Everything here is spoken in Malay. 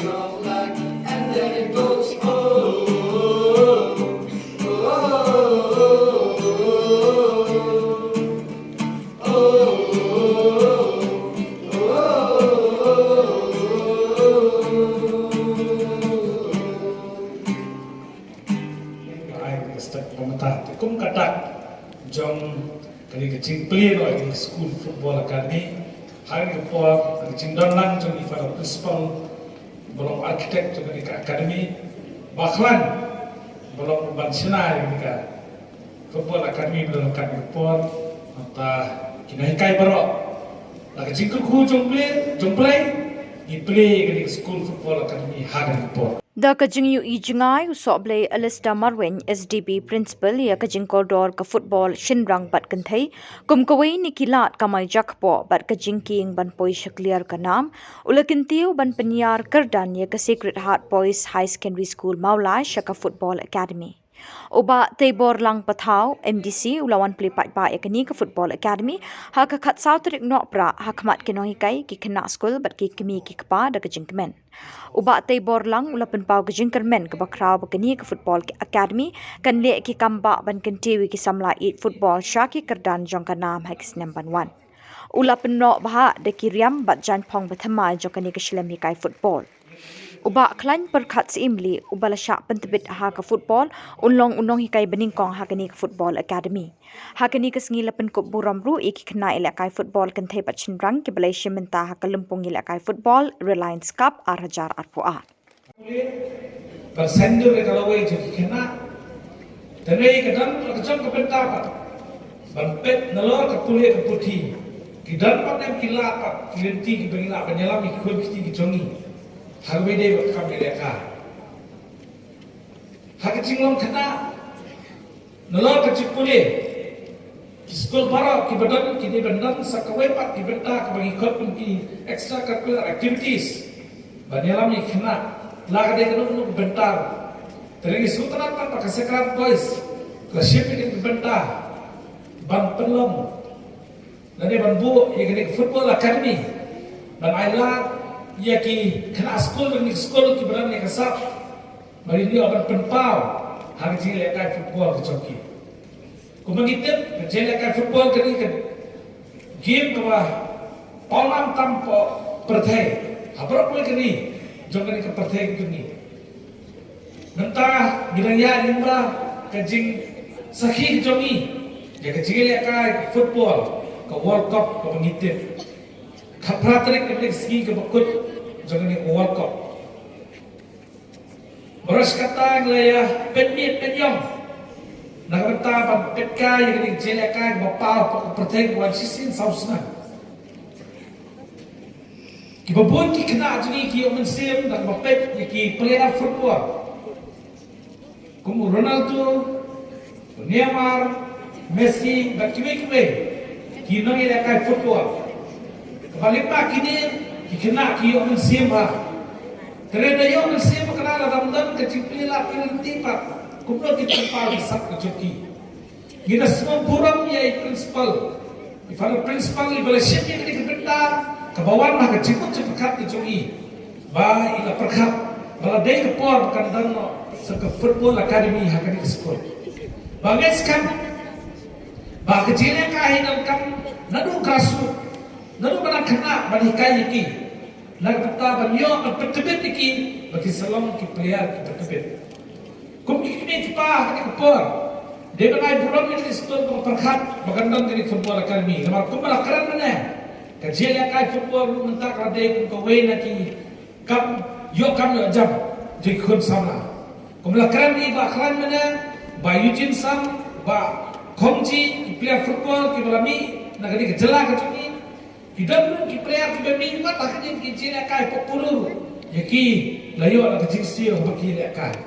drum like, and then it goes oh, oh, oh, Kum kata jom kali kecing play no di school football academy hari kepo kecing donlan jom ifar principal belum architect jom kali academy baklan belum bansina yang ka football academy belum kan kepo ata kinai kai baro la kecing ku jom play di play kali school football academy hari kepo. The Kajing UI Jingai Usoble Alista Marwin SDB Principal ya Kajing Koridor ka football Shinrang bat kanthai kum kawai ni kilat kamai jakpo bat Kajing king ban poi shakliar ka nam ulakintiu ban penyar kerdan ya ka Sacred Heart Boys High Secondary School Maulai Shaka Football Academy. Uba Tebor Lang Patau MDC ulawan pelipat ba yakni ke Football Academy ha ka khat sau trik nok pra ha khmat ke nohi kai ki kena school bat ki kemi ki kpa da Kajing kemen. Uba Tebor Lang ulapan pau Kajing kermen ke bakrau bakni ke Football Academy kan le ki kamba ban kentiwi ki samla eat football shaki kerdan jongka nam heks number 1. Ulapan nok bah de ki riam bat jan pong bathamai jokani ke shilem kai football. Uba klan perkat seimli ubala syak pentebit ha ke football unlong hikai beningkong ha kini ke Football Academy. Ha kini ke sengi lepen kup buram ru iki kena ilakai football kentai pat Shinrang ke Malaysia mentah ha ke lempung ilakai football Reliance Cup Arhajar Arpuat. Bersendur ke kalau jadi kena tenai ke dan kejam ke pentapa berpet nelor ke kuliah ke putih kidan pat yang kilat pat kilinti ke bengila penyelam ikut kiti ke jongi harwe de bakam mereka hak cinglom kena nelor ke cikule school para ki badan ki de bandan sakawai pat ki benta ke bagi ikut ki extra curricular activities banyalam ni kena laga de kenu bentar terigi sutran pat pakai Sacred Boys ke shipping ke benta ban pelom dan ban bu ye ke Football Academy ban ailat ia ki kena school ki beran ni kasap mari dia akan penpau hari ji lekai football ke coki kumangitip je lekai football ke ni ke game ke polam tampo perthai habrok ke ni jong ke ni ke perthai ke ni mentah binaya limba ke jing sakhi ke jongi ya ke je lekai football ke World Cup ke mangitip kapratrik ke segi ke bakut jangan ni World Cup. Beras kata ngelaya penit penyom. Nak benta pan petka yang ni jelekan bapa perteng wan sisin sausna. Ki babun ki kena jadi ki omen sim nak bapet ki player football. Como Ronaldo, Neymar, Messi, bakiwe ki nang jelekan football. Balik pak kini kena kiyo ng simba. Tereda yo ng simba kana damdam ke cipila pinti pak. Kumno kita palisap ke joki. Gina semua buram ya principal. Ifal principal ibala siya ni kebenta ke bawah mah ke ciput cepat ke joki. Ba ila perkap bala day ke por kan dan se ke Football Academy hakani ke sekolah. Banges kan ba kecilnya kahinan kan nadu kasut lalu mana kena bagi kai iki nak kata banyo bertebet iki bagi salam ki player ki bertebet kum iki ni pa ni por de bangai buram ni stone ko perkhat bagandang dari Football Academy kamar kum bala keren mana kajian ya kai football lu mentak rade ko wena ki kam yo jam di kun sama kum bala keren ni ba keren mana ba Eugene Sam ba Kongji player football ki bala mi nak ni kejela ke Tidak ki player ki bemi mat akhirnya ki jina kai populur. Yaki layo nak kecil siang bagi lekai.